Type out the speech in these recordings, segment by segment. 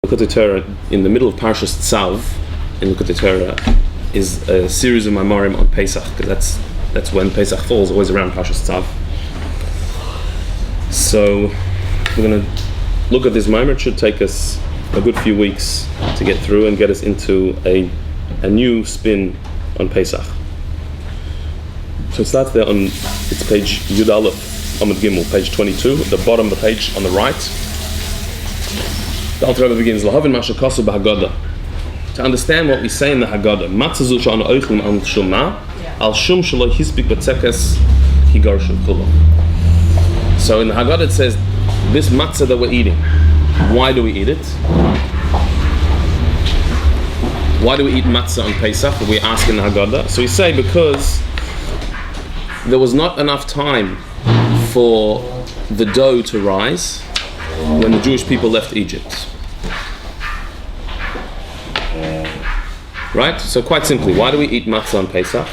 Likutei Torah, in the middle of Parshas Tzav, in Likutei Torah, is a series of maamarim on Pesach, because that's when Pesach falls, always around Parshas Tzav. So we're going to look at this maamar. It should take us a good few weeks to get through and get us into a new spin on Pesach. So it starts there on, it's page Yud Aleph, Amud Gimel, page 22, at the bottom of the page on the right. The Alter Rebbe begins, Lahavin Masha Kosu B'Haggadah. To understand what we say in the Haggadah, Matzah zu she'anu oichlim al shum ma, al shum shelo hispik b'tzekes higarshu kulo. So in the Haggadah it says, this matzah that we're eating, why do we eat it? Why do we eat matzah on Pesach? We ask in the Haggadah. So we say because there was not enough time for the dough to rise when the Jewish people left Egypt. Right? So quite simply, why do we eat matzah on Pesach?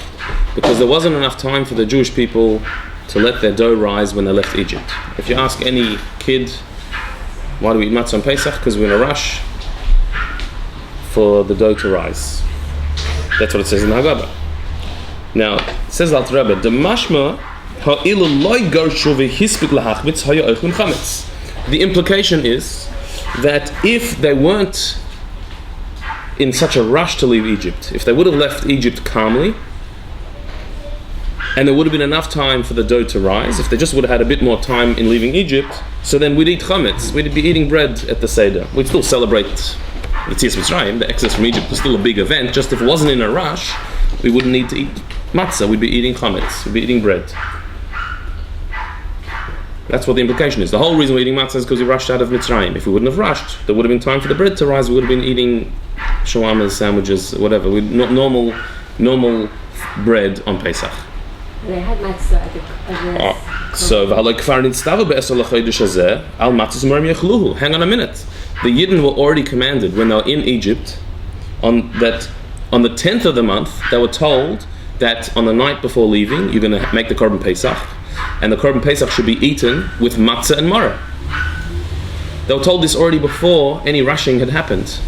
Because there wasn't enough time for the Jewish people to let their dough rise when they left Egypt. If you ask any kid, why do we eat matzah on Pesach? Because we're in a rush for the dough to rise. That's what it says in the Haggadah. Now, it says Alter Rebbe, the mashma ha'ilu loy garshu v'hispik lahachmitz haya oichlin chametz. The implication is that if they weren't in such a rush to leave Egypt, if they would have left Egypt calmly, and there would have been enough time for the dough to rise, if they just would have had a bit more time in leaving Egypt, so then we'd eat chametz, we'd be eating bread at the Seder. We'd still celebrate Yetzias Mitzrayim, the exodus from Egypt was still a big event, just if it wasn't in a rush, we wouldn't need to eat matzah, we'd be eating chametz, we'd be eating bread. That's what the implication is. The whole reason we're eating matzah is because we rushed out of Mitzrayim. If we wouldn't have rushed, there would have been time for the bread to rise, we would have been eating shawarmas, sandwiches, whatever. Normal bread on Pesach. They had matzah at the so hang on a minute. The Yidden were already commanded when they were in Egypt on the 10th of the month, they were told that on the night before leaving you're going to make the Korban Pesach, and the Korban Pesach should be eaten with matzah and maror. They were told this already before any rushing had happened.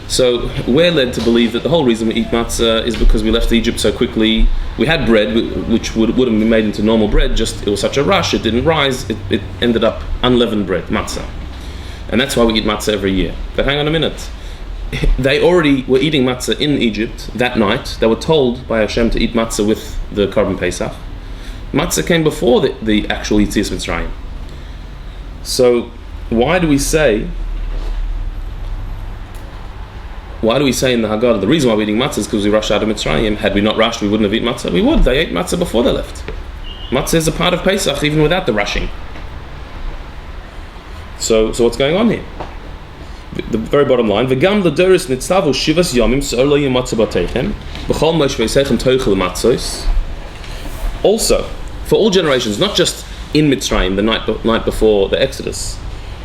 So we're led to believe that the whole reason we eat matzah is because we left Egypt so quickly. We had bread which would have been made into normal bread, just it was such a rush, it didn't rise, it ended up unleavened bread, matzah. And that's why we eat matzah every year. But hang on a minute. They already were eating matzah in Egypt that night. They were told by Hashem to eat matzah with the Korban Pesach. Matzah came before the actual Yetzias Mitzrayim. So why do we say in the Haggadah, the reason why we're eating matzah is because we rushed out of Mitzrayim. Had we not rushed, we wouldn't have eaten matzah. We would. They ate matzah before they left. Matzah is a part of Pesach, even without the rushing. So what's going on here? The very bottom line, V'gam l'doros nitzavu shivas yomim se'or lo yimatzah b'teichem b'chol mosh v'yiseichem toichel matzos. Also, for all generations, not just in Mitzrayim, the night before the Exodus,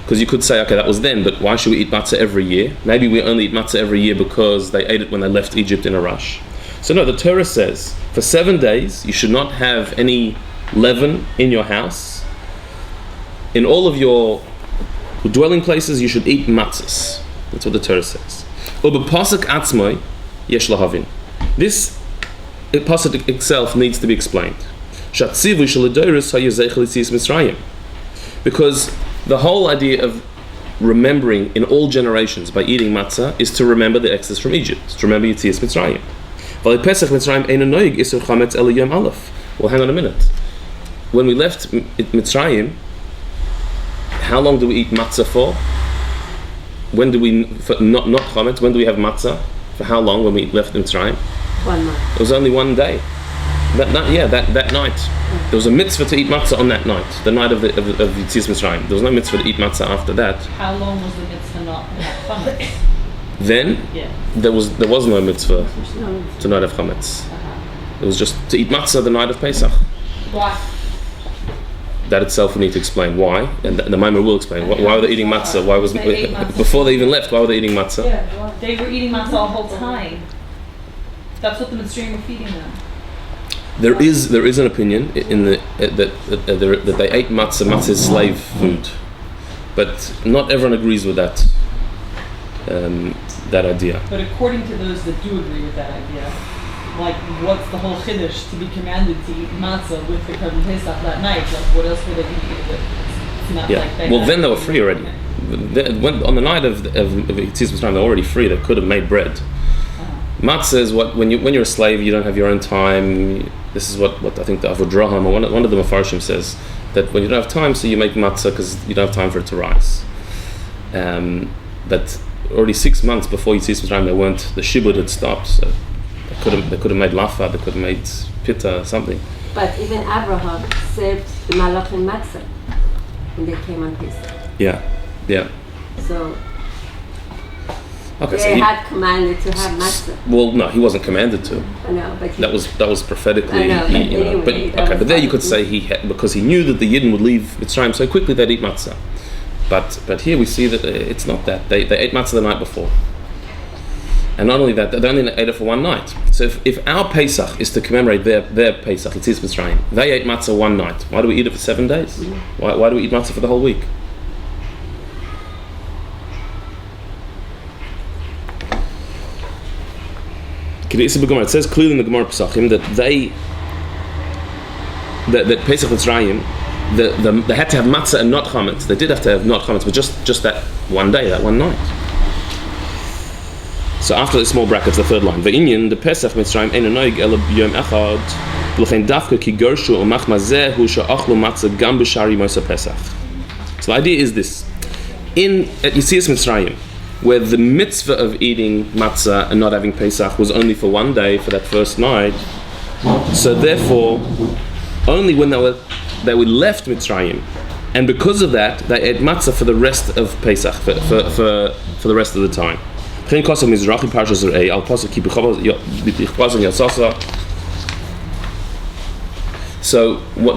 because you could say, okay, that was then, but why should we eat matzah every year? Maybe we only eat matzah every year because they ate it when they left Egypt in a rush. So no, the Torah says, for 7 days, you should not have any leaven in your house. In all of your dwelling places, you should eat matzahs. That's what the Torah says. Ubepasuk atzmoi yesh lahavin. This pasuk itself needs to be explained. Shatzivu shaladoros hayezeichel yetzias Mitzrayim. Because the whole idea of remembering in all generations by eating matzah is to remember the exodus from Egypt, to remember Yetzias Mitzrayim. Well, hang on a minute. When we left Mitzrayim, how long do we eat matzah for? When do we, not chametz, when do we have matzah? For how long when we left Mitzrayim? 1 month. It was only one day. That night. There was a mitzvah to eat matzah on that night, the night of Yetzias Mitzrayim. There was no mitzvah to eat matzah after that. How long was the mitzvah not have chametz? Then, there was no mitzvah to not have chametz. It was just to eat matzah the night of Pesach. Why? That itself we need to explain why, and the maamar will explain why were they eating matzah. Why was before they even left? Why were they eating matzah? Yeah, they were eating matzah the whole time. That's what the Mitzrayim were feeding them. There is an opinion in that they ate matzah. Matzah is slave food, but not everyone agrees with that. that idea. But according to those that do agree with that idea, like, what's the whole chiddush to be commanded to eat matzah with the Korban Pesach that night? Like, what else were they going to eat with? It's not like they Well, then they were free already. On the night of Yetzias Mitzrayim, they're already free. They could have made bread. Matzah is what when you're a slave, you don't have your own time. This is what I think the Avodraham, or one of the Mefarshim says, that when you don't have time, so you make matzah because you don't have time for it to rise. But already 6 months before Yetzias Mitzrayim, the shibud had stopped. So they could have made lafa, they could have made pita, something. But even Abraham served the malachim matzah when they came on Pesach. Yeah. So Okay, they had commanded to have matzah. Well, no, he wasn't commanded to. I know, but That was prophetically. I know, but anyway, but there you could say because he knew that the Yidden would leave Mitzrayim so quickly they'd eat matzah. But here we see that it's not that they ate matzah the night before, and not only that, they only ate it for one night. So if our Pesach is to commemorate their Pesach, Yetzias Mitzrayim, they ate matzah one night. Why do we eat it for 7 days? Mm-hmm. Why do we eat matzah for the whole week? It says clearly in the Gemara Pesachim that that Pesach Mitzrayim, they had to have matzah and not chametz. They did have to have not chametz, but just that one day, that one night. So after the small brackets, the third line, Ve'inyan the Pesach Mitzrayim ein noig ela b'yom echad v'lechein dafka ki gershu u'mach mazeh hu she'achlu matzah gam b'shari mosa Pesach. So the idea is this: at Yetzias Mitzrayim, where the mitzvah of eating matzah and not having Pesach was only for one day, for that first night, so therefore only when they were left Mitzrayim, and because of that they ate matzah for the rest of Pesach, for the rest of the time. So what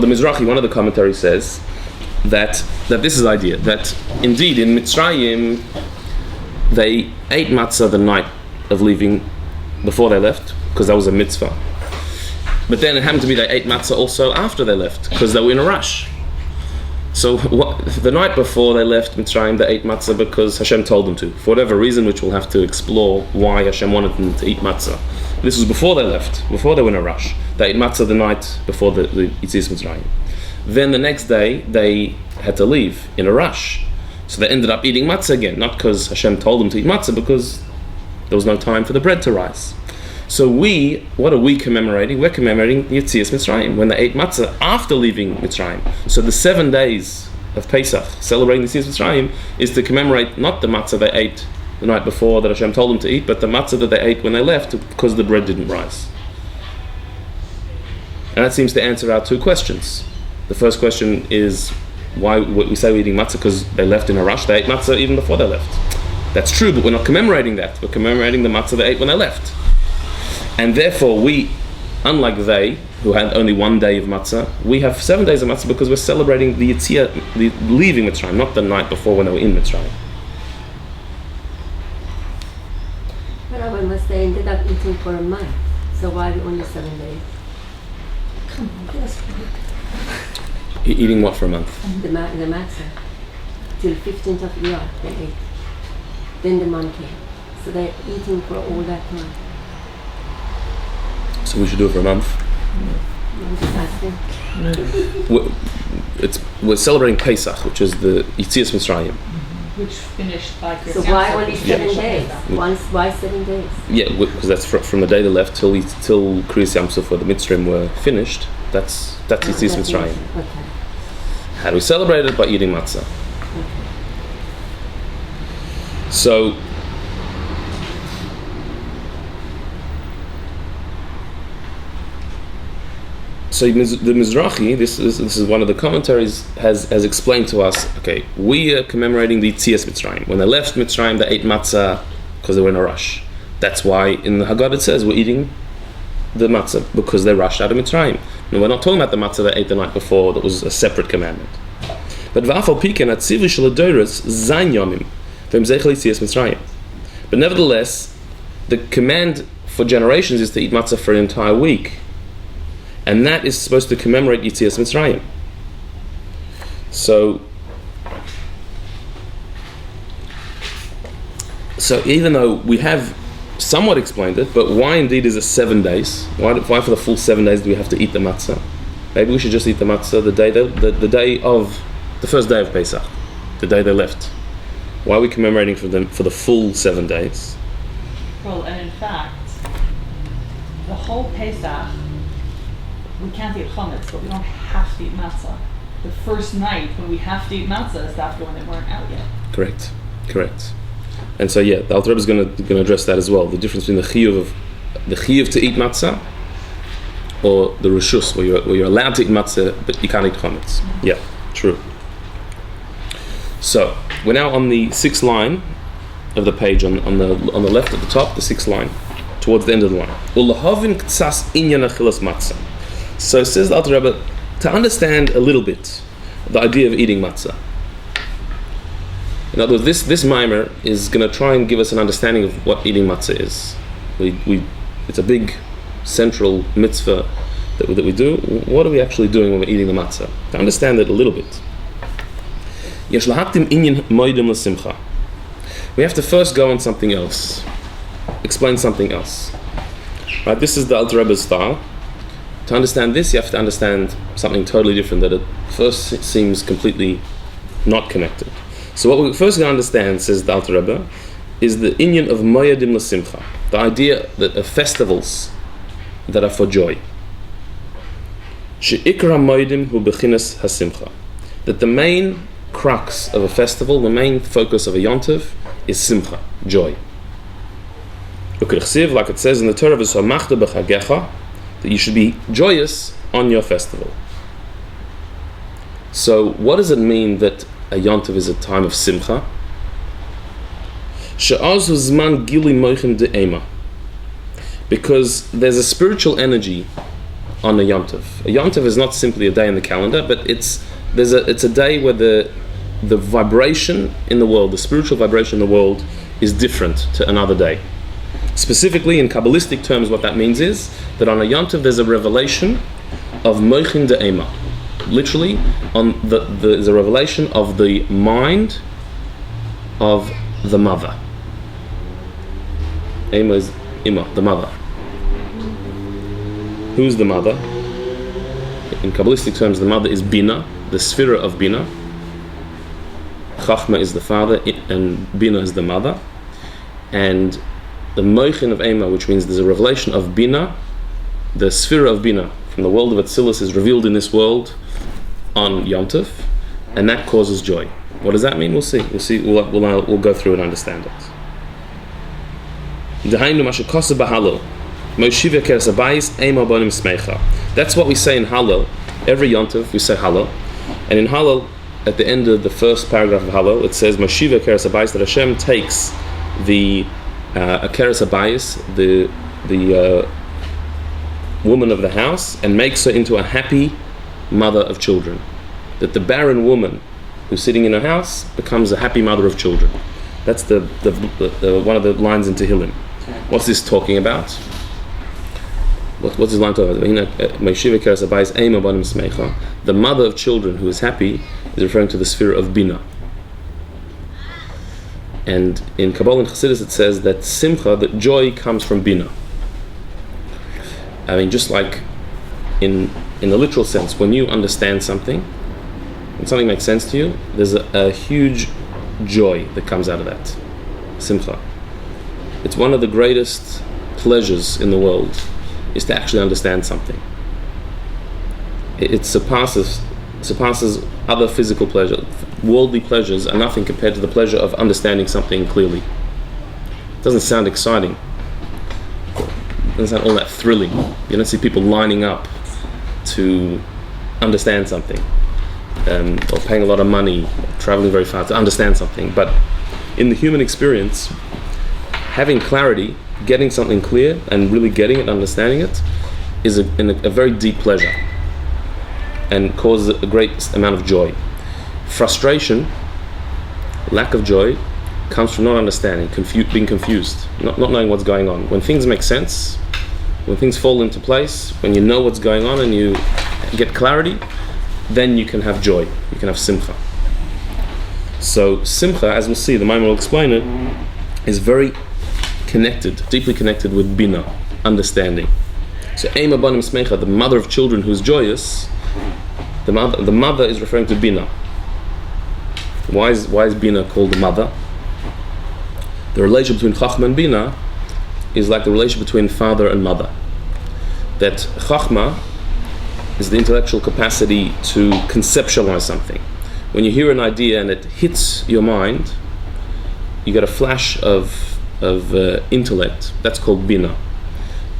the Mizrahi, one of the commentaries says, that this is the idea, that indeed in Mitzrayim they ate matzah the night of leaving, before they left, because that was a mitzvah. But then it happened to be they ate matzah also after they left, because they were in a rush. So the night before they left Mitzrayim, they ate matzah because Hashem told them to, for whatever reason, which we'll have to explore why Hashem wanted them to eat matzah. This was before they left, before they were in a rush. They ate matzah the night before the Yetzias Mitzrayim. Then the next day, they had to leave in a rush. So they ended up eating matzah again, not because Hashem told them to eat matzah, because there was no time for the bread to rise. So what are we commemorating? We're commemorating Yetzias Mitzrayim, when they ate matzah after leaving Mitzrayim. So the 7 days of Pesach, celebrating Yetzias Mitzrayim, is to commemorate not the matzah they ate the night before that Hashem told them to eat, but the matzah that they ate when they left, because the bread didn't rise. And that seems to answer our two questions. The first question is, why we say we're eating matzah because they left in a rush. They ate matzah even before they left. That's true, but we're not commemorating that. We're commemorating the matzah they ate when they left. And therefore we, unlike they, who had only 1 day of matzah, we have 7 days of matzah because we're celebrating the leaving Mitzrayim, not the night before when they were in Mitzrayim. But when they ended up eating for a month, so why only 7 days? Come on, give us Eating what for a month? The matzah. Till 15th of Iyar, they ate. Then the month came. So they're eating for all that time. So we should do it for a month? I'm just asking. We're celebrating Pesach, which is the Yetzias Mitzrayim. which finished by So why only 7 days? Why 7 days? Yeah, because that's from the day they left till Kriyas Yam Suf, where the Mitzrayim were finished. That's Yetzias Mitzrayim. Okay. How do we celebrate it? By eating matzah. Okay. So the Mizrahi, this is one of the commentaries, has explained to us. Okay, we are commemorating the Yetzias Mitzrayim. When they left Mitzrayim, they ate matzah because they were in a rush. That's why in the Haggadah it says we're eating the matzah because they rushed out of Mitzrayim. No, we're not talking about the matzah they ate the night before. That was a separate commandment. But v'afal piken atzivu shel hadoros zayin yomim v'hem zeichel Yetzias Mitzrayim. But nevertheless, the command for generations is to eat matzah for an entire week. And that is supposed to commemorate Yetzias Mitzrayim. So So even though we have somewhat explained it, but why indeed is it 7 days? Why for the full 7 days do we have to eat the matzah? Maybe we should just eat the matzah the day of the first day of Pesach, the day they left. Why are we commemorating for the full 7 days? Well, and in fact, the whole Pesach, we can't eat chametz, but we don't have to eat matzah. The first night when we have to eat matzah is after when they weren't out yet. Correct. And so the Alter Rebbe is going to address that as well. The difference between the chiyuv to eat matzah, or the reshus where you're allowed to eat matzah but you can't eat chametz. Yeah, true. So we're now on the 6th line of the page on the left at the top, the 6th line, towards the end of the line. Ulahavin ktsas inyan achilas matzah. So says the Alter Rebbe, to understand a little bit the idea of eating matzah. In other words, this maamar is going to try and give us an understanding of what eating matzah is. It's a big central mitzvah that we do. What are we actually doing when we're eating the matzah? To understand it a little bit. We have to first go on something else, explain something else. Right? This is the Alter Rebbe's style. To understand this, you have to understand something totally different that at first seems completely not connected. So what we're first going to understand, says the Alter Rebbe, is the inyan of moedim l'simcha, the idea that of festivals that are for joy. She'ikra moedim hu bechinas hasimcha, that the main crux of a festival, the main focus of a yontiv, is simcha, joy. Like it says in the Torah, v'samachta b'chagecha, that you should be joyous on your festival. So what does it mean that a yontiv is a time of simcha? She'az hu zman gili moichin de'ema, because there's a spiritual energy on a yontiv. A yontiv is not simply a day in the calendar, but it's a day where the vibration in the world, the spiritual vibration in the world, is different to another day. Specifically, in Kabbalistic terms, what that means is that on a yontiv there's a revelation of moichin de'ema. Literally, there's a revelation of the mind of the mother. Ema is Ima, the mother. Who's the mother? In Kabbalistic terms, the mother is Bina, the Sphira of Bina. Chachma is the father, and Bina is the mother. And the Moichin of Ema, which means there's a revelation of Bina, the Sphira of Bina from the world of Atzilus is revealed in this world on Yom Tov, and that causes joy. What does that mean? We'll see. We'll go through and understand it. That's what we say in Hallel. Every Yom Tov we say Hallel, and in Hallel, at the end of the first paragraph of Hallel, it says Moshiva Keres Habayis, that Hashem takes the Keres Habayis, the woman of the house, and makes her into a happy mother of children. That the barren woman who's sitting in her house becomes a happy mother of children. That's the one of the lines in Tehillim. What's this talking about? What's this line talking about? The mother of children who is happy is referring to the sphere of Bina. And in Kabbalah and Chassidus it says that simcha, that joy, comes from Bina. I mean, just like in the literal sense, when you understand something, when something makes sense to you, there's a huge joy that comes out of that. Simcha. It's one of the greatest pleasures in the world, is to actually understand something. It surpasses other physical pleasure. Worldly pleasures are nothing compared to the pleasure of understanding something clearly. It doesn't sound exciting. It doesn't sound all that thrilling. You don't see people lining up to understand something, or paying a lot of money, traveling very far to understand something. But in the human experience, having clarity, getting something clear, and really getting it, understanding it, is a very deep pleasure, and causes a great amount of joy. Frustration, lack of joy, comes from not understanding, being confused, not knowing what's going on. When things make sense, when things fall into place, when you know what's going on and you get clarity, then you can have joy, you can have simcha. So simcha, as we'll see, the maamar will explain it, is very connected, deeply connected with bina, understanding. So Eim Abanim Smecha, the mother of children who's joyous, the mother is referring to bina. Why is bina called the mother? The relationship between Chachma and bina is like the relationship between father and mother. That Chachma is the intellectual capacity to conceptualize something. When you hear an idea and it hits your mind, you get a flash of intellect. That's called bina.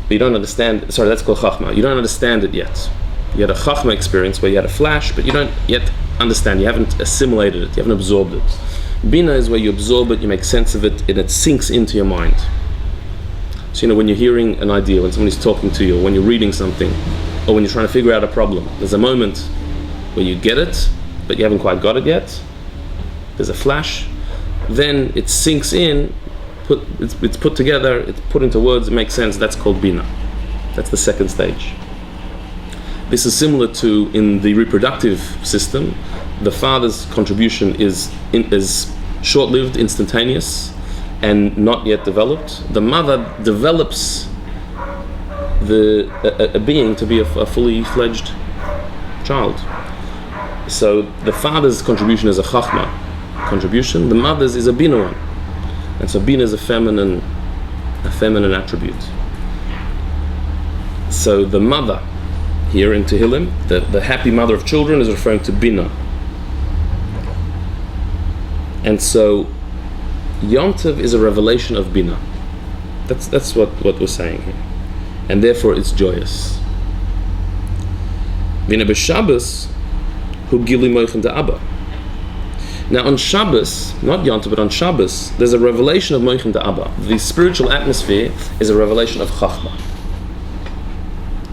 But you don't understand. Sorry, that's called Chachma. You don't understand it yet. You had a Chachma experience where you had a flash, but you don't yet understand. You haven't assimilated it. You haven't absorbed it. Bina is where you absorb it, you make sense of it, and it sinks into your mind. So when you're hearing an idea, when somebody's talking to you, or when you're reading something, or when you're trying to figure out a problem, there's a moment where you get it, but you haven't quite got it yet. There's a flash. Then it sinks in, it's put together, it's put into words, it makes sense. That's called bina. That's the second stage. This is similar to in the reproductive system. The father's contribution is short-lived, instantaneous, and not yet developed. The mother develops a being to be a fully fledged child. So the father's contribution is a chachma contribution. The mother's is a bina one, and so bina is a feminine attribute. So the mother here in Tehillim, the happy mother of children, is referring to bina. And so Yom Tov is a revelation of bina. That's what we're saying here, and therefore it's joyous. Bina b'Shabbos hu gili moichin da'aba. Now on Shabbos, not Yom Tov, but on Shabbos, there's a revelation of moichin da'aba. The spiritual atmosphere is a revelation of chachma,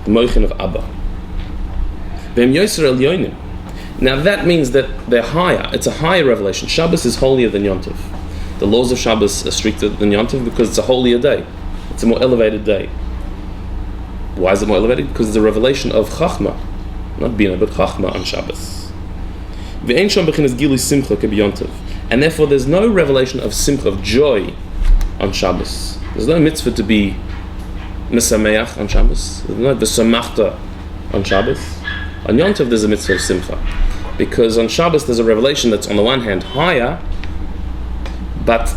the moichin of Abba. V'hem yoser el yonim. Now that means that they're higher. It's a higher revelation. Shabbos is holier than Yom Tov. The laws of Shabbos are stricter than Yom Tov because it's a holier day. It's a more elevated day. Why is it more elevated? Because it's a revelation of Chachma, not Bina, but Chachma on Shabbos. V'ein sham b'chinas gili simcha ke b'Yom Tov. And therefore there's no revelation of simcha, of joy on Shabbos. There's no mitzvah to be mesameach on Shabbos. There's no v'samachta on Shabbos. On Yom Tov there's a mitzvah of simcha. Because on Shabbos there's a revelation that's on the one hand higher, but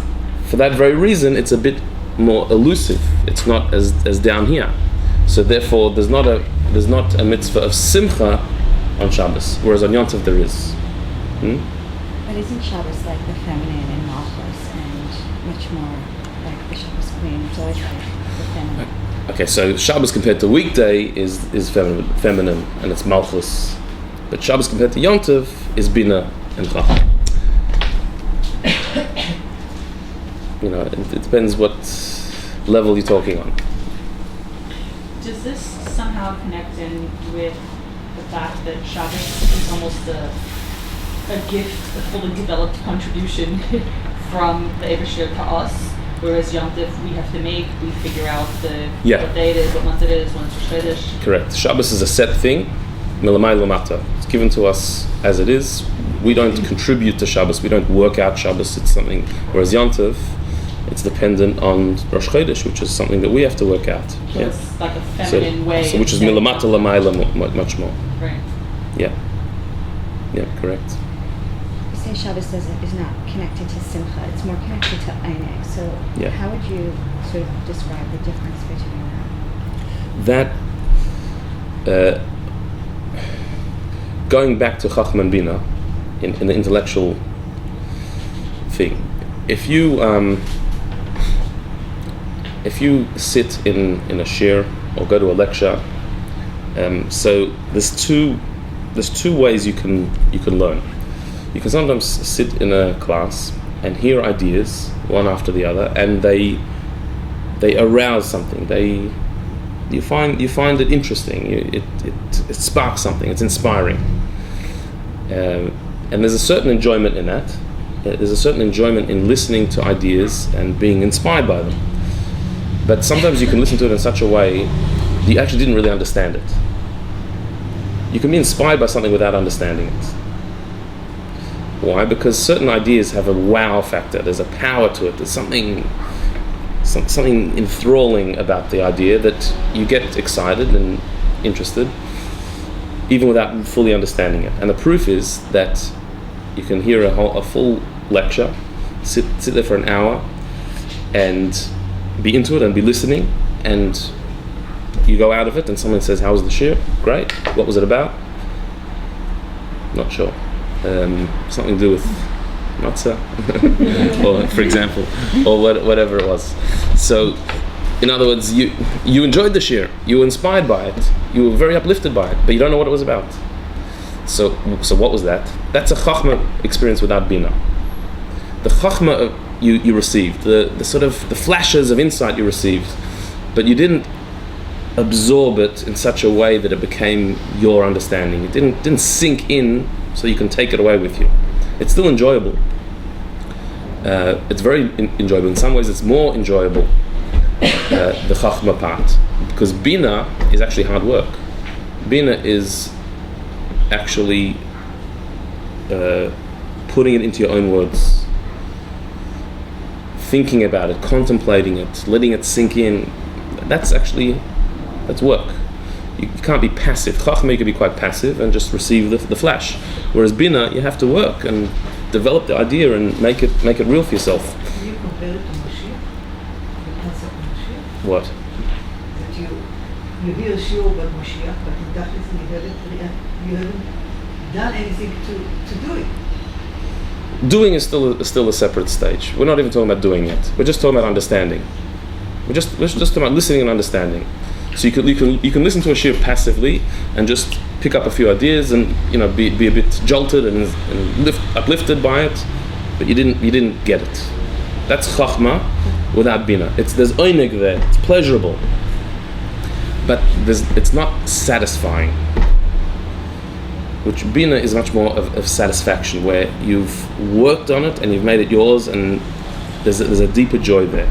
for that very reason it's a bit more elusive. It's not as down here. So therefore there's not a mitzvah of simcha on Shabbos, whereas on Yom Tov there is. But isn't Shabbos like the feminine in Malchus and much more like the Shabbos queen? It's always like the feminine. Okay, so Shabbos compared to weekday is feminine and it's Malchus. But Shabbos compared to Yom Tov is Bina and Chacham. It depends what level you're talking on. Does this somehow connect in with the fact that Shabbos is almost a gift, a fully developed contribution from the Eibusher to us, whereas Yom Tov we have to make, we figure out what day it is, what month it is, when it's Rosh Chodesh. Correct. Shabbos is a set thing, milamai lamata. It's given to us as it is. We don't contribute to Shabbos, we don't work out Shabbos, it's something, whereas Yom Tov, it's dependent on Rosh Chodesh, which is something that we have to work out. So it's like a feminine way. So which is milamata lamayla much more. Right. Yeah, correct. You say Shabbos is not connected to Simcha, it's more connected to Einig. So how would you sort of describe the difference between that? Going back to Chachma and Bina, in the intellectual thing, if you sit in a shir or go to a lecture, so there's two ways you can learn. You can sometimes sit in a class and hear ideas one after the other, and they arouse something. You find it interesting. It sparks something. It's inspiring, and there's a certain enjoyment in that. There's a certain enjoyment in listening to ideas and being inspired by them. But sometimes you can listen to it in such a way that you actually didn't really understand it. You can be inspired by something without understanding it. Why? Because certain ideas have a wow factor. There's a power to it. There's something enthralling about the idea that you get excited and interested, even without fully understanding it. And the proof is that you can hear a full lecture, sit there for an hour, and be into it and be listening, and you go out of it and someone says, "How was the shiur?" Great. What was it about? Not sure. Something to do with Matzah, or for example, or whatever it was. So, in other words, you enjoyed the shiur, you were inspired by it, you were very uplifted by it, but you don't know what it was about. So what was that? That's a chachma experience without bina. The chachma you received, the sort of the flashes of insight you received, but you didn't absorb it in such a way that it became your understanding. It didn't sink in so you can take it away with you. It's still enjoyable. It's very enjoyable. In some ways, it's more enjoyable, the chachma part, because bina is actually hard work. Bina is actually putting it into your own words, thinking about it, contemplating it, letting it sink in. That's work. You can't be passive. Chachma, you can be quite passive and just receive the flash. Whereas bina, you have to work and develop the idea and make it real for yourself. Can you compare it to Mashiach? The concept of Mashiach? What? That you hear a shiur about Mashiach, but in that you haven't done anything to do it. Doing is still a separate stage. We're not even talking about doing it. We're just talking about understanding. We're just talking about listening and understanding. So you can listen to a shiur passively and just pick up a few ideas and be a bit jolted and uplifted by it, but you didn't get it. That's chachma without bina. There's oinig there. It's pleasurable, but it's not satisfying. Which bina is much more of satisfaction, where you've worked on it and you've made it yours, and there's a deeper joy there.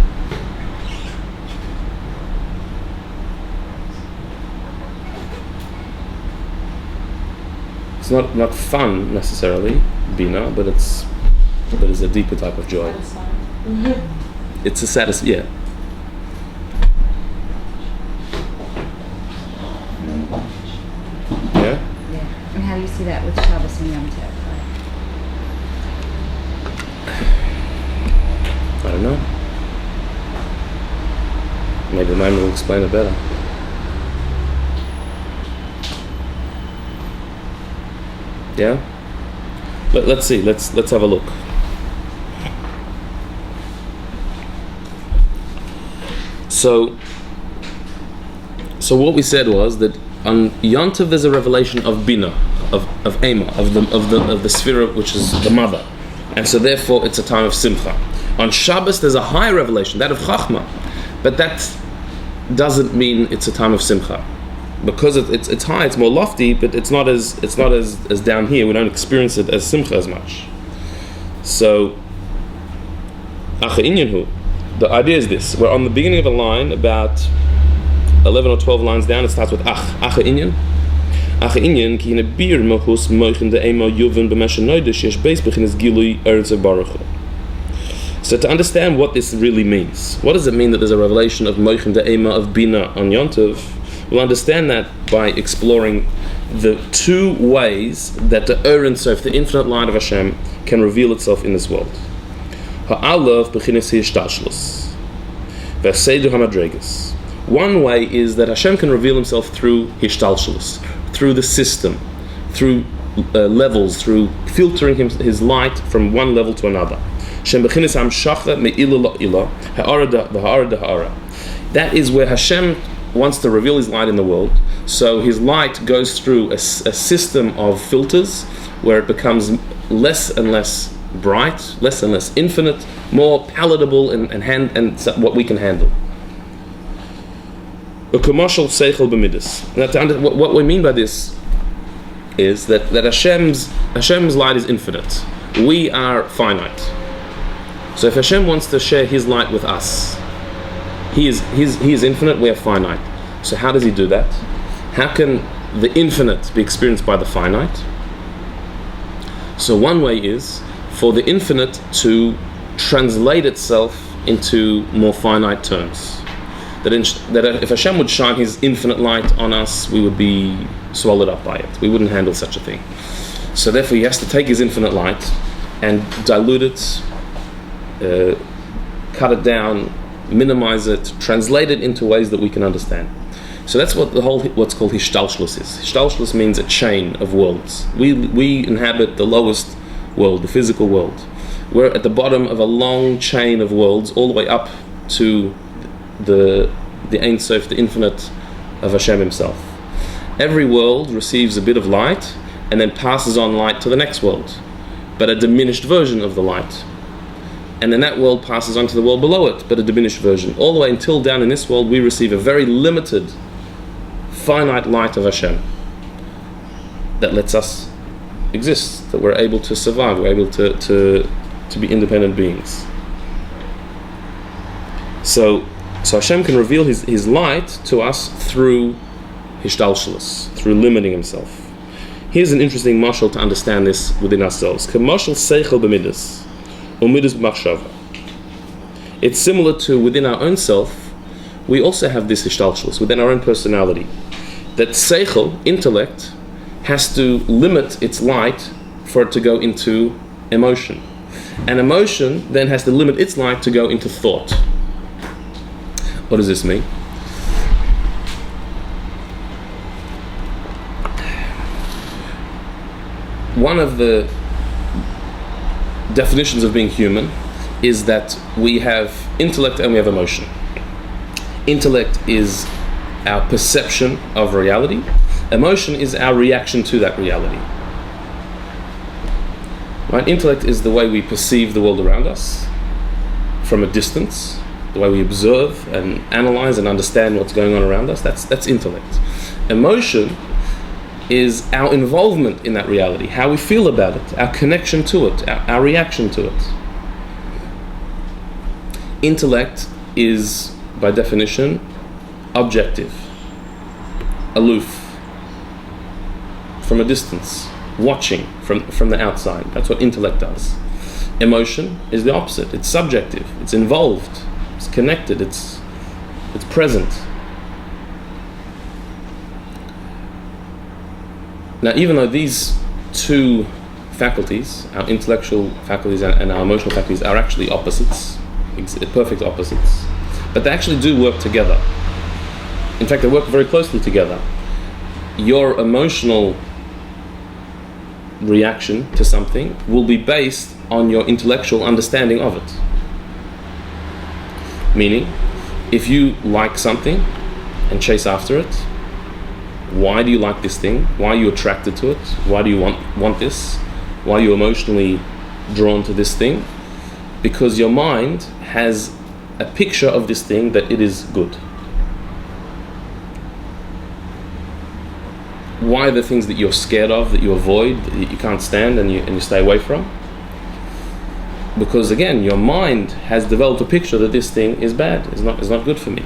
It's not fun necessarily, bina, but it's a deeper type of joy. It's a yeah. Yeah? Yeah. And how do you see that with Shabbos and Yom Tov? I don't know. Maybe the maamar will explain it better. Yeah? Let's see. Let's have a look. So what we said was that on Yom Tov there's a revelation of bina, of ema, of the sphere which is the mother, and so therefore it's a time of simcha. On Shabbos there's a higher revelation, that of chachma, but that doesn't mean it's a time of simcha. Because it's high, it's more lofty, but it's not as down here. We don't experience it as simcha as much. So, the idea is this: we're on the beginning of a line, about 11 or 12 lines down. It starts with acha inyan. Acha inyan ki bir mohus moichen de emo yuven b'meshanoidish yesh beis bechinas gilui eretz baruch. So to understand what this really means, what does it mean that there's a revelation of moichen de emo of bina on Yom Tov? We'll understand that by exploring the two ways that the Ein Sof, the infinite light of Hashem, can reveal itself in this world. Ha'alav b'chinas hishtashlus, v'seidur hamadregas. One way is that Hashem can reveal Himself through hishtalshlus, through the system, through levels, through filtering His light from one level to another. Shem b'chinas hamshacha me'ila la'ila, ha'ara da'ha'ara. That is where Hashem wants to reveal His light in the world, so His light goes through a system of filters where it becomes less and less bright, less and less infinite, more palatable and what we can handle. A commercial seichel b'midas. What we mean by this is that Hashem's light is infinite. We are finite. So if Hashem wants to share His light with us, He is infinite, we are finite. So how does He do that? How can the infinite be experienced by the finite? So one way is for the infinite to translate itself into more finite terms. That if Hashem would shine His infinite light on us, we would be swallowed up by it. We wouldn't handle such a thing. So therefore He has to take His infinite light and dilute it, cut it down, minimize it, translate it into ways that we can understand. So that's what what's called Hishtalshlus is. Hishtalshlus means a chain of worlds. We inhabit the lowest world, the physical world. We're at the bottom of a long chain of worlds, all the way up to the Ein Sof, the infinite of Hashem Himself. Every world receives a bit of light and then passes on light to the next world, but a diminished version of the light. And then that world passes on to the world below it, but a diminished version. All the way until down in this world we receive a very limited, finite light of Hashem that lets us exist, that we're able to survive, we're able to be independent beings. So Hashem can reveal His light to us through Hishtalshlus, through limiting Himself. Here's an interesting mashal to understand this within ourselves. K'mashal seichel b'midas, or midas b'machshava. It's similar to within our own self, we also have this Hishtalshlus within our own personality. That seichel, intellect, has to limit its light for it to go into emotion. And emotion then has to limit its light to go into thought. What does this mean? One of the definitions of being human is that we have intellect and we have emotion. Intellect is our perception of reality. Emotion is our reaction to that reality. Right? Intellect is the way we perceive the world around us from a distance, the way we observe and analyze and understand what's going on around us. That's intellect. Emotion is our involvement in that reality, how we feel about it, our connection to it, our reaction to it. Intellect is, by definition, objective, aloof, from a distance, watching from the outside. That's what intellect does. Emotion is the opposite. It's subjective, it's involved, it's connected, it's present. Now, even though these two faculties, our intellectual faculties and our emotional faculties, are actually opposites, perfect opposites, but they actually do work together. In fact, they work very closely together. Your emotional reaction to something will be based on your intellectual understanding of it. Meaning, if you like something and chase after it, why do you like this thing? Why are you attracted to it? Why do you want this? Why are you emotionally drawn to this thing? Because your mind has a picture of this thing that it is good. Why are the things that you're scared of, that you avoid, that you can't stand and you stay away from? Because again, your mind has developed a picture that this thing is bad, is not good for me.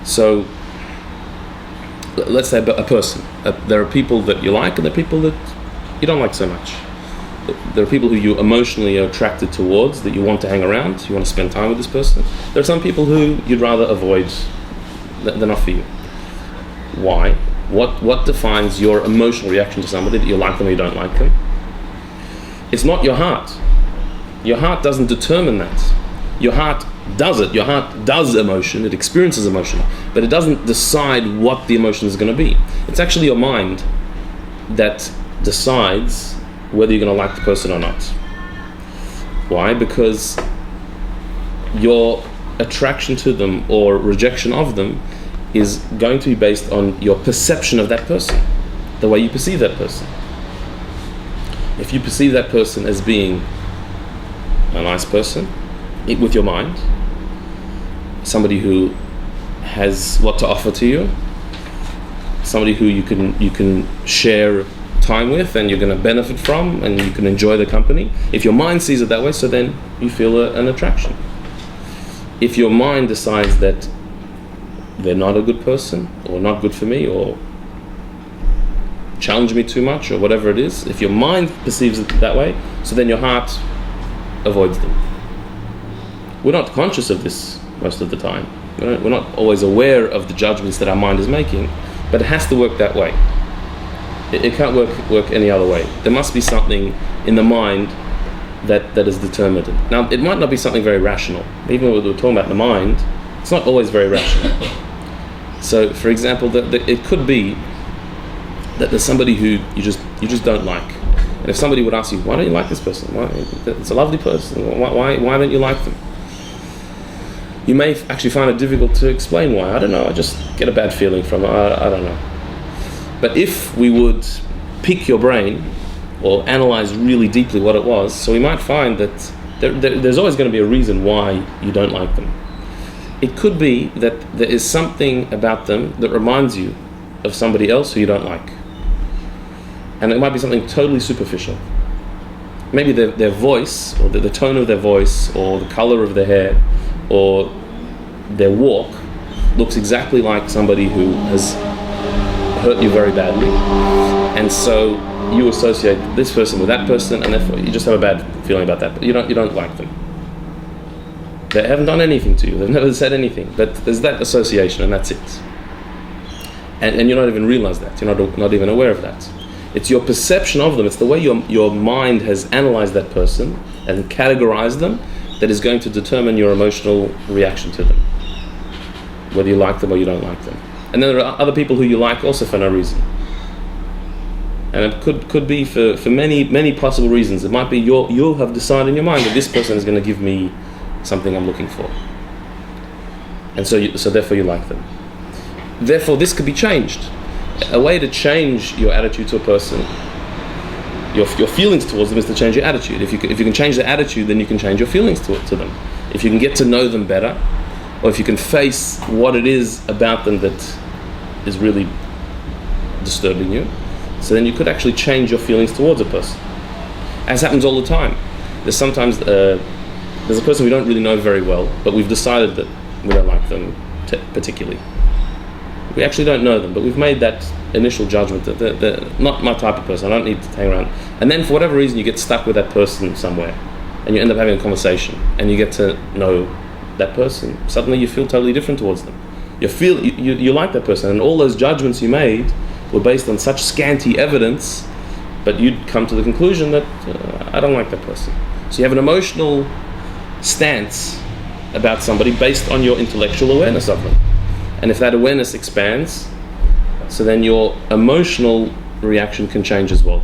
So let's say a person. There are people that you like and there are people that you don't like so much. There are people who you emotionally are attracted towards, that you want to hang around, you want to spend time with this person. There are some people who you'd rather avoid. They're not for you. Why? What defines your emotional reaction to somebody, that you like them or you don't like them? It's not your heart. Your heart doesn't determine that. Your heart does it. Your heart does emotion, it experiences emotion, but it doesn't decide what the emotion is going to be. It's actually your mind that decides whether you're going to like the person or not. Why? Because your attraction to them or rejection of them is going to be based on your perception of that person, the way you perceive that person. If you perceive that person as being a nice person, with your mind, somebody who has a lot to offer to you, somebody who you can share time with and you're going to benefit from and you can enjoy the company. If your mind sees it that way, so then you feel an attraction. If your mind decides that they're not a good person or not good for me, or challenge me too much or whatever it is, if your mind perceives it that way, so then your heart avoids them. We're not conscious of this most of the time. We're not always aware of the judgments that our mind is making, but it has to work that way. It can't work any other way. There must be something in the mind that is determined. Now, it might not be something very rational. Even when we're talking about the mind, it's not always very rational. So, for example, it could be that there's somebody who you just don't like. And if somebody would ask you, why don't you like this person? Why, it's a lovely person. Why don't you like them? You may actually find it difficult to explain why. I don't know. I just get a bad feeling from it. I don't know. But if we would pick your brain or analyze really deeply what it was, so we might find that there's always going to be a reason why you don't like them. It could be that there is something about them that reminds you of somebody else who you don't like. And it might be something totally superficial. Maybe their voice, or the tone of their voice, or the color of their hair, or their walk looks exactly like somebody who has hurt you very badly. And so you associate this person with that person, and therefore you just have a bad feeling about that. But you don't like them. They haven't done anything to you. They've never said anything. But there's that association, and that's it. And you don't even realize that. You're not even aware of that. It's your perception of them. It's the way your mind has analyzed that person and categorized them that is going to determine your emotional reaction to them, whether you like them or you don't like them. And then there are other people who you like also for no reason. And it could be for many possible reasons. It might be you'll have decided in your mind that this person is going to give me something I'm looking for. And so therefore you like them. Therefore this could be changed. A way to change your attitude to a person, your feelings towards them, is to change your attitude. If you can change the attitude, then you can change your feelings to them. If you can get to know them better, or if you can face what it is about them that is really disturbing you, so then you could actually change your feelings towards a person. As happens all the time. There's sometimes there's a person we don't really know very well, but we've decided that we don't like them particularly. We actually don't know them, but we've made that initial judgment that they're not my type of person. I don't need to hang around. And then for whatever reason you get stuck with that person somewhere, and you end up having a conversation, and you get to know that person. Suddenly you feel totally different towards them. You like that person, and all those judgments you made were based on such scanty evidence, but you'd come to the conclusion that I don't like that person. So you have an emotional stance about somebody based on your intellectual awareness of them. And if that awareness expands, so then your emotional reaction can change as well.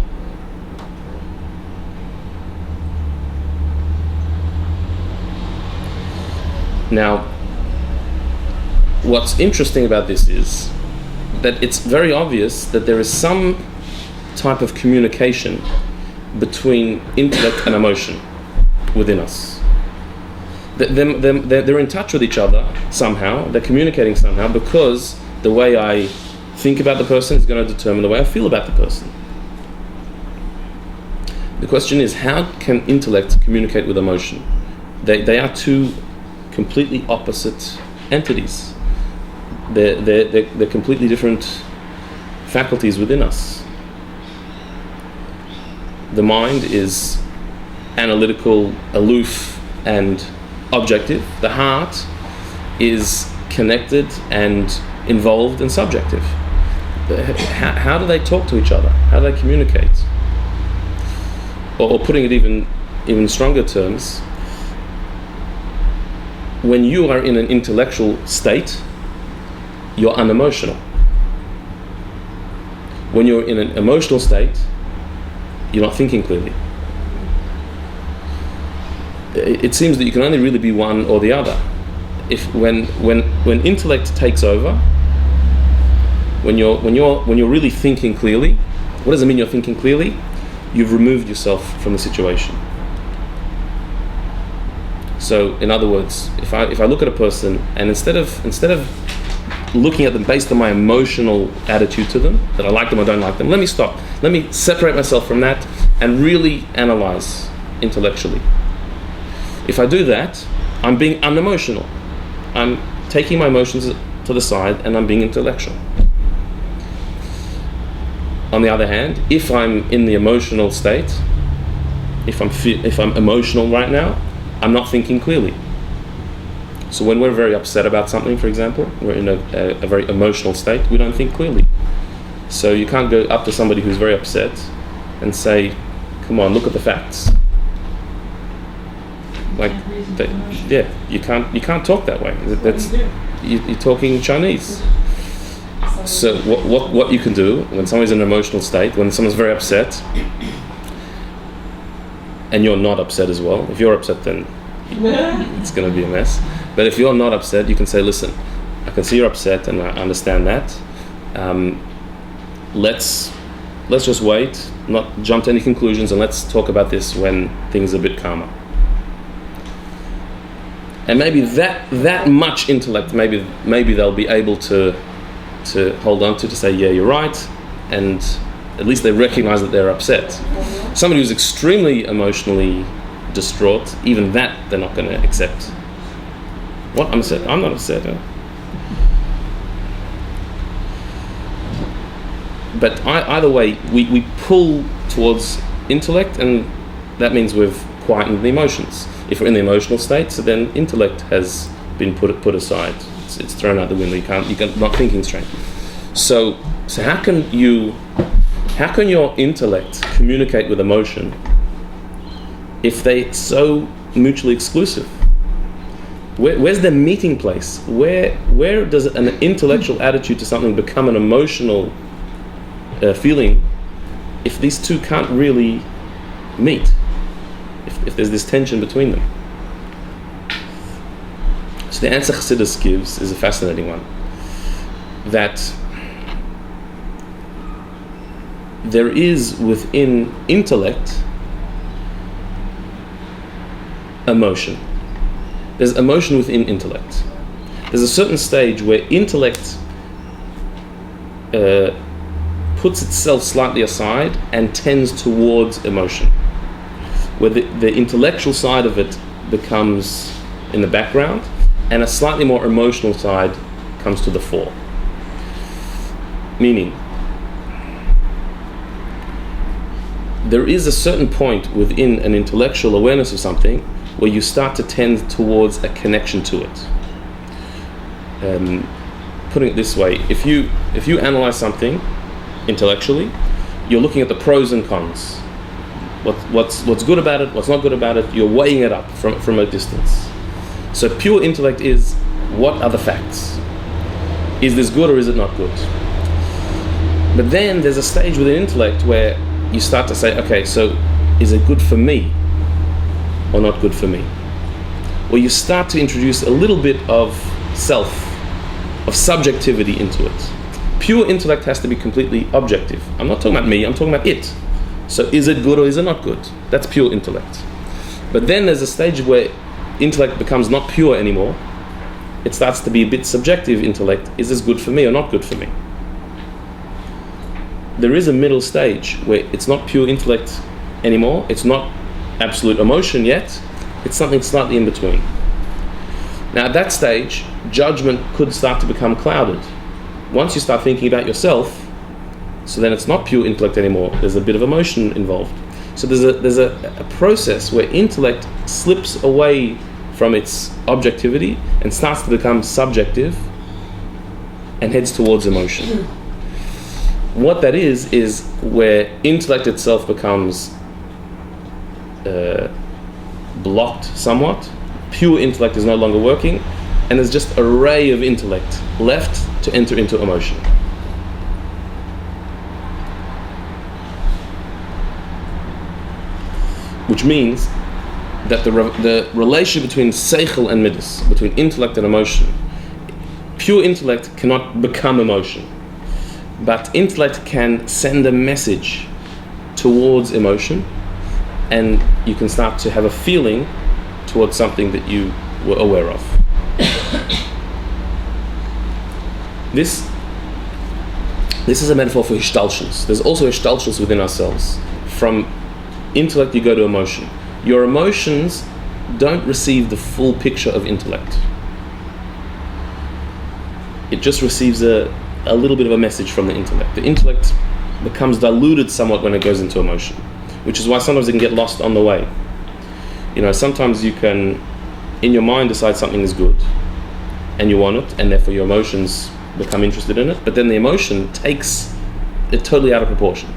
Now, what's interesting about this is that it's very obvious that there is some type of communication between intellect and emotion within us. They're in touch with each other somehow, they're communicating somehow, because the way I think about the person is going to determine the way I feel about the person. The question is, how can intellect communicate with emotion? They are two completely opposite entities. They're completely different faculties within us. The mind is analytical, aloof, and objective. The heart is connected and involved and subjective. How do they talk to each other? How do they communicate? Or putting it even stronger terms, when you are in an intellectual state, you're unemotional. When you're in an emotional state, you're not thinking clearly. It seems that you can only really be one or the other. When intellect takes over, when you're really thinking clearly, what does it mean you're thinking clearly? You've removed yourself from the situation. So, in other words, if I look at a person and instead of looking at them based on my emotional attitude to them, that I like them or don't like them, let me stop. Let me separate myself from that and really analyze intellectually. If I do that, I'm being unemotional. I'm taking my emotions to the side and I'm being intellectual. On the other hand, if I'm in the emotional state, if I'm emotional right now, I'm not thinking clearly. So when we're very upset about something, for example, we're in a very emotional state, we don't think clearly. So you can't go up to somebody who's very upset and say, come on, look at the facts. Like, you can't talk that way. You're talking Chinese. So what you can do when someone's in an emotional state, when someone's very upset, and you're not upset as well. If you're upset, then it's going to be a mess. But if you're not upset, you can say, listen, I can see you're upset and I understand that. Let's just wait, not jump to any conclusions, and let's talk about this when things are a bit calmer. And maybe that much intellect, maybe they'll be able to hold on to say, yeah, you're right, and at least they recognize that they're upset. Somebody who's extremely emotionally distraught, even that they're not going to accept. What? I'm upset. I'm not upset. Huh? But either way, we pull towards intellect, and that means we've quietened the emotions. If we're in the emotional state, so then intellect has been put aside. It's thrown out the window. You're not thinking straight. So how can your intellect communicate with emotion if they're so mutually exclusive? Where's the meeting place? Where does an intellectual attitude to something become an emotional feeling if these two can't really meet? If there's this tension between them. So the answer Chassidus gives is a fascinating one. That there is within intellect emotion. There's emotion within intellect. There's a certain stage where intellect puts itself slightly aside and tends towards emotion, where the intellectual side of it becomes in the background and a slightly more emotional side comes to the fore. Meaning, there is a certain point within an intellectual awareness of something where you start to tend towards a connection to it. Putting it this way, if you analyze something intellectually, you're looking at the pros and cons. What's good about it, what's not good about it, you're weighing it up from a distance. So pure intellect is, what are the facts? Is this good or is it not good? But then there's a stage within intellect where you start to say, okay, so is it good for me or not good for me? Where you start to introduce a little bit of self, of subjectivity into it. Pure intellect has to be completely objective. I'm not talking about me, I'm talking about it. So is it good or is it not good? That's pure intellect. But then there's a stage where intellect becomes not pure anymore. It starts to be a bit subjective intellect. Is this good for me or not good for me? There is a middle stage where it's not pure intellect anymore. It's not absolute emotion yet. It's something slightly in between. Now at that stage, judgment could start to become clouded. Once you start thinking about yourself, so then it's not pure intellect anymore. There's a bit of emotion involved. So there's a process where intellect slips away from its objectivity and starts to become subjective and heads towards emotion. What that is where intellect itself becomes blocked somewhat. Pure intellect is no longer working, and there's just a ray of intellect left to enter into emotion. Which means that the relation between seichel and midas, between intellect and emotion, pure intellect cannot become emotion, but intellect can send a message towards emotion, and you can start to have a feeling towards something that you were aware of. This is a metaphor for hishtalshelus. There's also hishtalshelus within ourselves. From intellect you go to emotion. Your emotions don't receive the full picture of intellect. It just receives a little bit of a message from the intellect. The intellect becomes diluted somewhat when it goes into emotion, which is why sometimes it can get lost on the way. Sometimes you can, in your mind, decide something is good, and you want it, and therefore your emotions become interested in it, but then the emotion takes it totally out of proportion.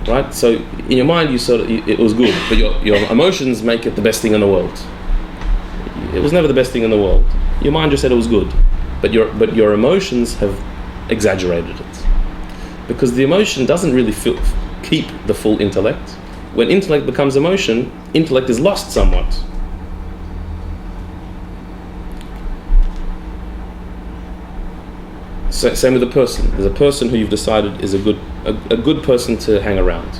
Right? So in your mind, it was good, but your emotions make it the best thing in the world. It was never the best thing in the world. Your mind just said it was good, but your emotions have exaggerated it, because the emotion doesn't really keep the full intellect. When intellect becomes emotion, intellect is lost somewhat. So, same with a person. There's a person who you've decided is a good person to hang around,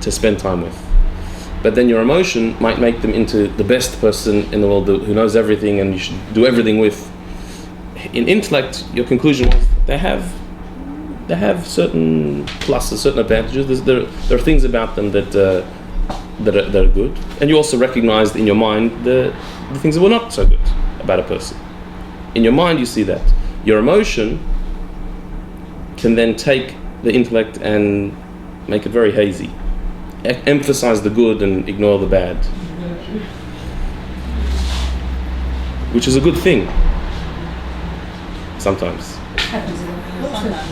to spend time with. But then your emotion might make them into the best person in the world who knows everything and you should do everything with. In intellect, your conclusion was they have certain pluses, certain advantages. There are things about them that are good, and you also recognized in your mind the things that were not so good about a person. In your mind, you see that. Your emotion can then take the intellect and make it very hazy, emphasize the good and ignore the bad, which is a good thing sometimes. Sometimes,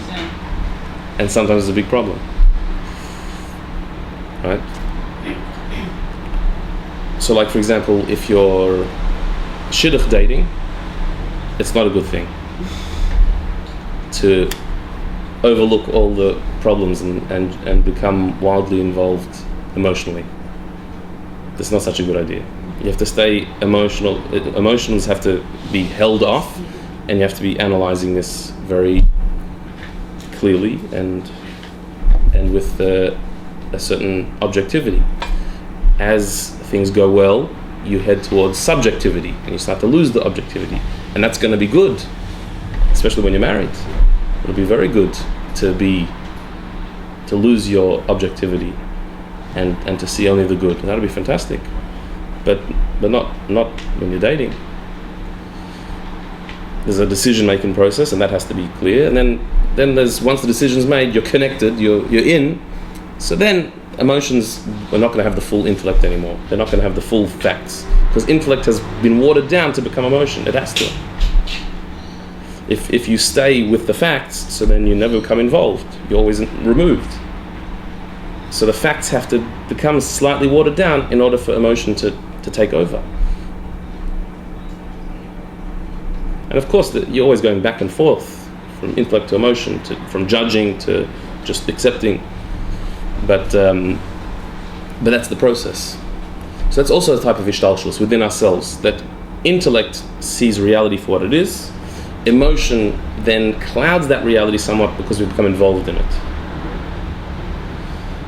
yeah. And sometimes it's a big problem, right? So, like for example, if you're shidduch dating, it's not a good thing to overlook all the problems and become wildly involved emotionally. That's not such a good idea. You have to stay emotional. Emotions have to be held off, and you have to be analyzing this very clearly and with a certain objectivity. As things go well, you head towards subjectivity, and you start to lose the objectivity, and that's going to be good, especially when you're married. It'll be very good to lose your objectivity and to see only the good. And that'll be fantastic, but not when you're dating. There's a decision-making process, and that has to be clear. And then there's, once the decision's made, you're connected, you're in. So then emotions are not going to have the full intellect anymore. They're not going to have the full facts, because intellect has been watered down to become emotion. It has to. If you stay with the facts, so then you never become involved. You're always removed. So the facts have to become slightly watered down in order for emotion to take over. And of course, you're always going back and forth from intellect to emotion, from judging to just accepting. But that's the process. So that's also a type of ishtalshelus within ourselves, that intellect sees reality for what it is. Emotion then clouds that reality somewhat because we become involved in it.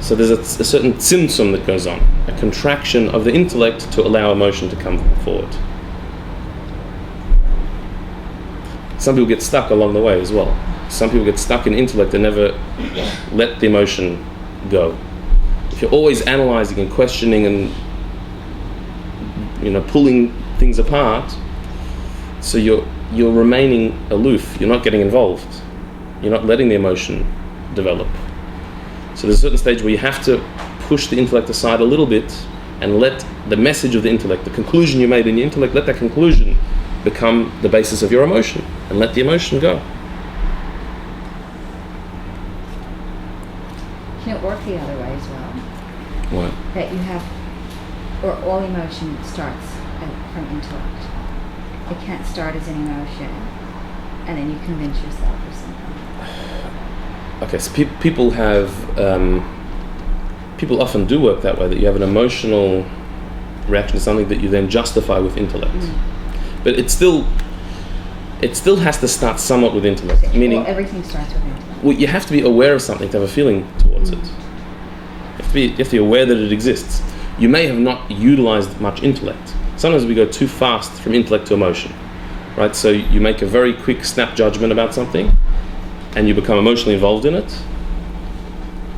So there's a certain tzimtzum that goes on, a contraction of the intellect to allow emotion to come forward. Some people get stuck along the way as well. Some people get stuck in intellect and never let the emotion go. If you're always analyzing and questioning and pulling things apart, so you're remaining aloof. You're not getting involved. You're not letting the emotion develop. So there's a certain stage where you have to push the intellect aside a little bit and let the message of the intellect, the conclusion you made in your intellect, let that conclusion become the basis of your emotion, and let the emotion go. Can it work the other way as well? What? That you have, or all emotion starts from intellect. It can't start as an emotion, and then you convince yourself or something. Okay, so people have, people often do work that way, that you have an emotional reaction to something that you then justify with intellect. But it still has to start somewhat with intellect. So, meaning, everything starts with intellect. Well, you have to be aware of something to have a feeling towards it. You have to be aware that it exists. You may have not utilized much intellect. Sometimes we go too fast from intellect to emotion, right? So you make a very quick snap judgment about something, and you become emotionally involved in it.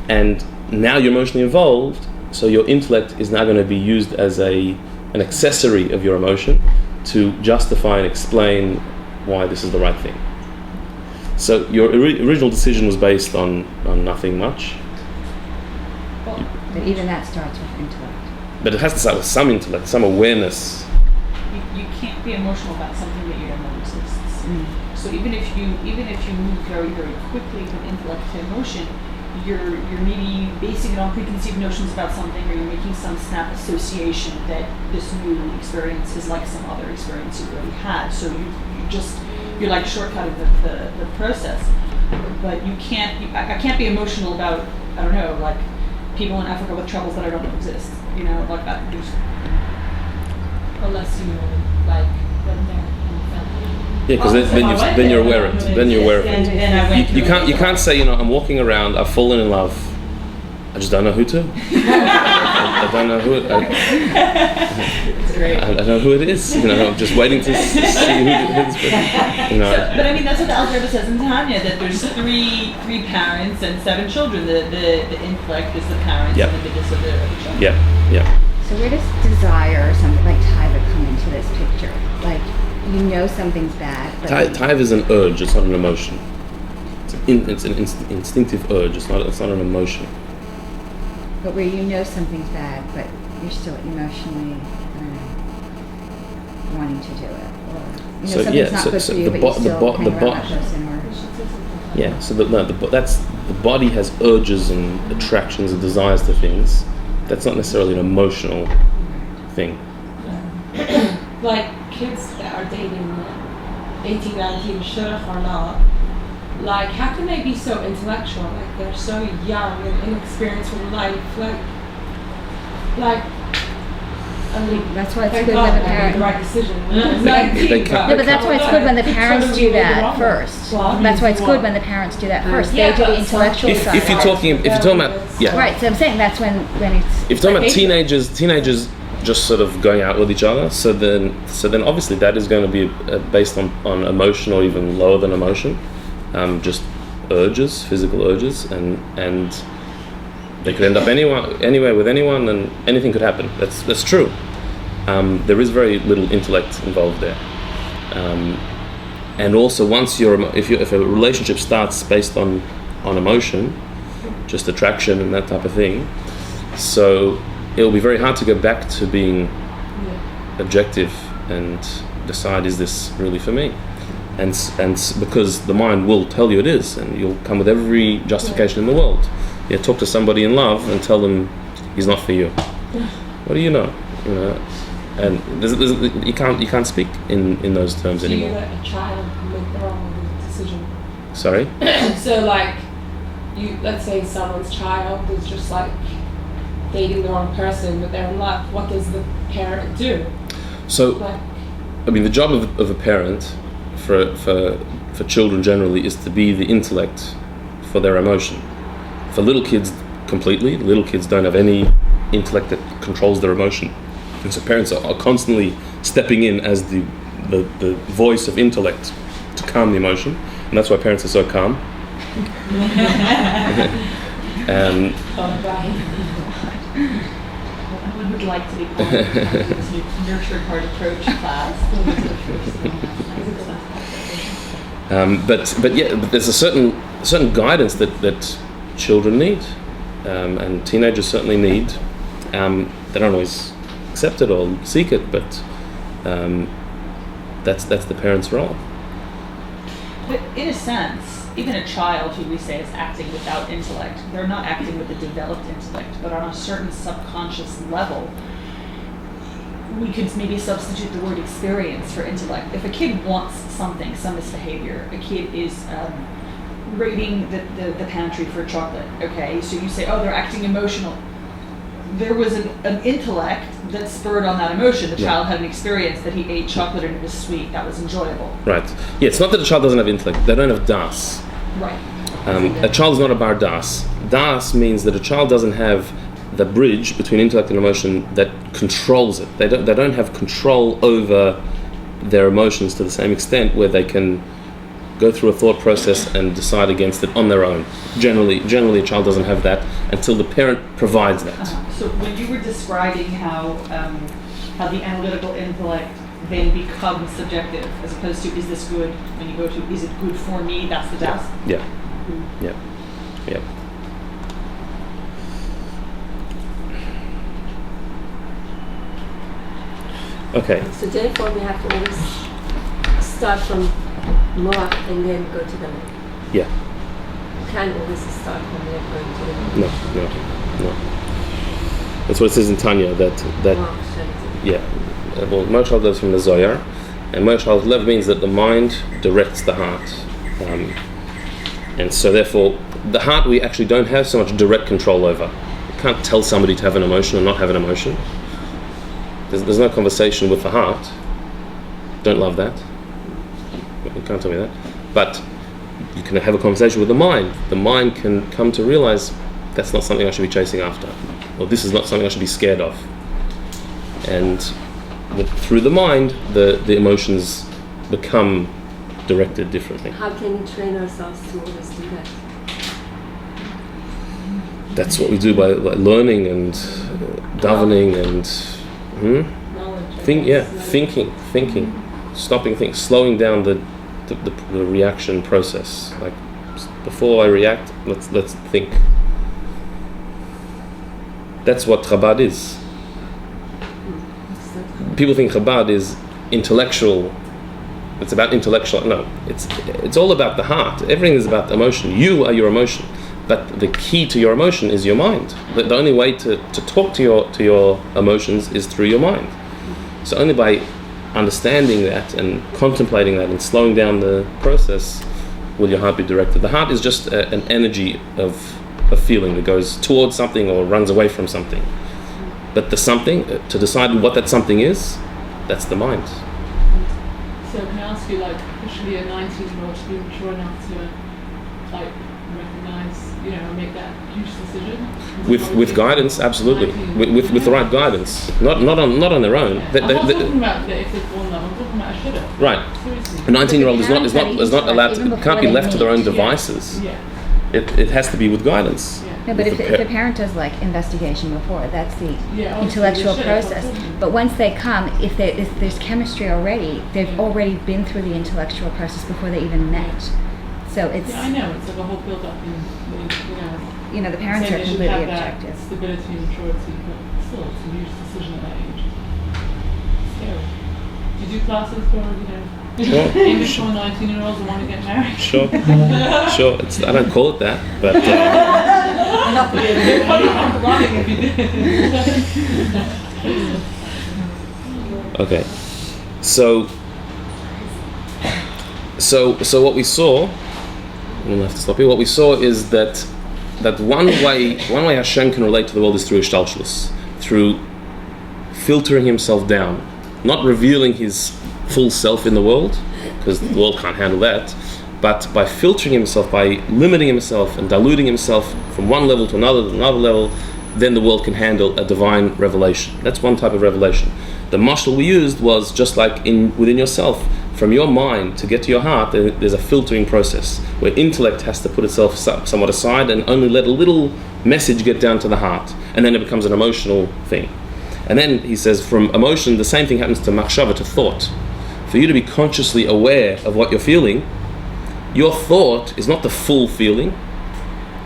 And now you're emotionally involved, so your intellect is now going to be used as an accessory of your emotion to justify and explain why this is the right thing. So your original decision was based on nothing much. But even that starts with intellect. But it has to start with some intellect, some awareness. You can't be emotional about something that you don't know exists. So even if you move very, very quickly from intellect to emotion, you're maybe basing it on preconceived notions about something, or you're making some snap association that this new experience is like some other experience you've already had. So you're like shortcutting the process. But I can't be emotional about, I don't know, like people in Africa with troubles that I don't know exist. You know, like that. Unless you like when they're in the family. Yeah, because then you're aware of it. Then you're aware of it. You can't say, I'm walking around, I've fallen in love, I just don't know who to. I don't know who it. I don't know who it is. I'm just waiting to see who this person. But I mean, that's what the Alter Rebbe says in Tanya, that there's three parents and 7 children. The intellect is the parents, and the midas of the children. Yeah. So where does desire or something like taiva come into this picture? Like, something's bad. But Taiva is an urge. It's not an emotion. It's an instinctive urge. It's not an emotion. But where something's bad, but you're still emotionally wanting to do it, or something's not good for you, but you still hang around that person, or So the body has urges and attractions and desires to things. That's not necessarily an emotional thing. Like kids that are dating 18, 19, shidduch or not, like how can they be so intellectual? Like they're so young and inexperienced with life. Like I mean, that's why it's good when the parents. The right decision. But that's why it's good when the parents do that first. That's why it's good when the parents do that first. They do the intellectual side. If you're talking about right. So I'm saying that's when it's. If you're talking about teenagers just sort of going out with each other, so then obviously that is going to be based on emotion, or even lower than emotion, just urges, physical urges, and they could end up anywhere with anyone, and anything could happen. That's true. There is very little intellect involved there, and also once if a relationship starts based on emotion, just attraction and that type of thing, so it will be very hard to go back to being objective and decide, is this really for me? And because the mind will tell you it is, and you'll come with every justification in the world. Talk to somebody in love and tell them he's not for you. What do you know? And you can't speak in those terms anymore. Do you let a child make their own decision? Sorry? So like, let's say someone's child is just like dating the wrong person, but they're in love. What does the parent do? So, the job of a parent for children generally is to be the intellect for their emotion. For little kids, completely. Little kids don't have any intellect that controls their emotion. And so parents are constantly stepping in as the voice of intellect to calm the emotion. And that's why parents are so calm. I would like to be called this nurtured heart approach class. But there's a certain guidance that children need, and teenagers certainly need. They don't always accept it or seek it, but that's the parents' role. But in a sense, even a child who we say is acting without intellect, they're not acting with a developed intellect, but on a certain subconscious level, we could maybe substitute the word experience for intellect. If a kid wants something, some misbehavior, a kid is raiding the pantry for chocolate, okay? So you say, oh, they're acting emotional. There was an intellect that spurred on that emotion. The child had an experience that he ate chocolate and it was sweet. That was enjoyable. Right. Yeah, it's not that a child doesn't have intellect. They don't have das. Right. A child is not a bar das. Das means that a child doesn't have the bridge between intellect and emotion that controls it. They don't have control over their emotions to the same extent where they can go through a thought process and decide against it on their own. Generally a child doesn't have that until the parent provides that. So when you were describing how the analytical intellect then becomes subjective, as opposed to is this good? When you go to is it good for me? That's the test. Yeah. Yeah. Yeah. Okay. So therefore we have to always start from moach and then go to the leg. Yeah. You can't always start from leg going to the leg. No. That's what it says in Tanya that yeah. Well, Moshe lives from the Zohar, and Moshe Lev means that the mind directs the heart, and so therefore the heart we actually don't have so much direct control over. You can't tell somebody to have an emotion or not have an emotion. There's no conversation with the heart. Don't love that. You can't tell me that. But you can have a conversation with the mind. The mind can come to realize that's not something I should be chasing after, or this is not something I should be scared of. And through the mind, the emotions become directed differently. How can we train ourselves to always do that? That's what we do by learning and davening and thinking, stopping things, slowing down the reaction process. Like before I react, let's think. That's what Chabad is. People think Chabad is intellectual. It's about intellectual. No, it's all about the heart. Everything is about emotion. You are your emotion, but the key to your emotion is your mind. The only way to talk to your emotions is through your mind. So only by understanding that and contemplating that and slowing down the process will your heart be directed. The heart is just an energy of a feeling that goes towards something or runs away from something. But the something, to decide what that something is, that's the mind. So can I ask you, like, especially a 19-year-old to be mature enough to, like, recognize, and make that huge decision? With guidance, absolutely. With the right guidance, not on their own. I'm not talking about that if they fall in love. I'm talking about a should've. Right. Seriously. A 19-year-old is not allowed to, can't be left to their own devices. Yeah. It has to be with guidance. Yeah. No, but if the parent does like investigation before, that's the intellectual they should, process. absolutely. But once they come, if there's chemistry already, they've already been through the intellectual process before they even met. So it's Yeah, I know, it's like a whole build-up in, the parents saying are they should completely have that objective. stability and maturity, but still, it's a huge decision at that age. Scary. Do you do classes for, English for 19-year-olds who want to get married? Sure. I don't call it that, but You're probably not running if you did. okay. So what we saw, we'll have to stop here. What we saw is that one way Hashem can relate to the world is through Ishtalshlus, through filtering himself down, not revealing his full self in the world, because the world can't handle that, but by filtering himself, by limiting himself and diluting himself from one level to another level, then the world can handle a divine revelation. That's one type of revelation. The mashal we used was just like within yourself, from your mind to get to your heart, there's a filtering process where intellect has to put itself somewhat aside and only let a little message get down to the heart, and then it becomes an emotional thing. And then he says from emotion, the same thing happens to machshava, to thought. For you to be consciously aware of what you're feeling, your thought is not the full feeling.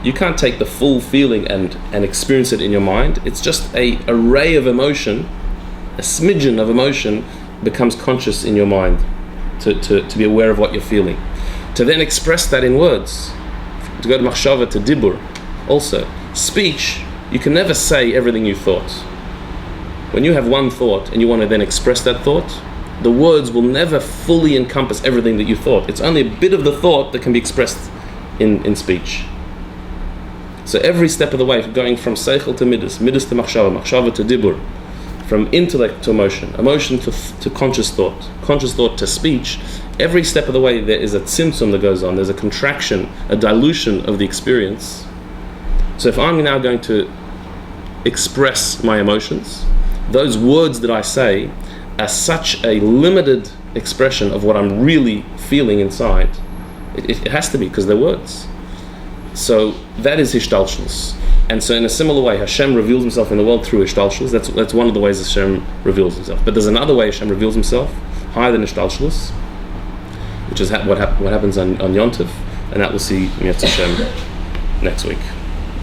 You can't take the full feeling and experience it in your mind. It's just an array of emotion, a smidgen of emotion becomes conscious in your mind to be aware of what you're feeling. To then express that in words, to go to machshava, to dibur. Also, speech, you can never say everything you thought. When you have one thought and you want to then express that thought, the words will never fully encompass everything that you thought. It's only a bit of the thought that can be expressed in speech. So every step of the way, going from seichel to midas, midas to machshava, machshava to dibur, from intellect to emotion, emotion to conscious thought to speech, every step of the way there is a tzimtzum that goes on. There's a contraction, a dilution of the experience. So if I'm now going to express my emotions, those words that I say are such a limited expression of what I'm really feeling inside. It has to be, because they're words. So that is hishtalshlus. And so in a similar way, Hashem reveals himself in the world through Ishtalshelus. That's one of the ways Hashem reveals himself. But there's another way Hashem reveals himself, higher than Ishtalshelus, which is what happens on Yom Tov, and that we'll see Mitzvah Hashem next week.